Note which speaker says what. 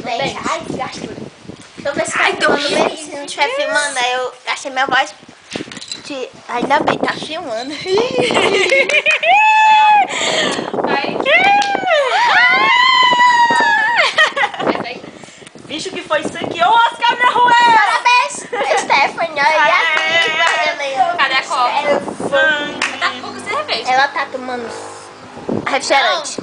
Speaker 1: Peraí. Ai, que gastura. Deixa eu ver se tá filmando mesmo. Se não estiver filmando, aí eu gastei minha voz. Ainda bem, tá filmando.
Speaker 2: Bicho, que foi isso aqui? Ô, Oscar, minha Ruela!
Speaker 1: Parabéns, Stephanie. Olha aqui.
Speaker 3: Cadê a copa? Tá com pouco cerveja.
Speaker 1: Ela tá tomando refrigerante.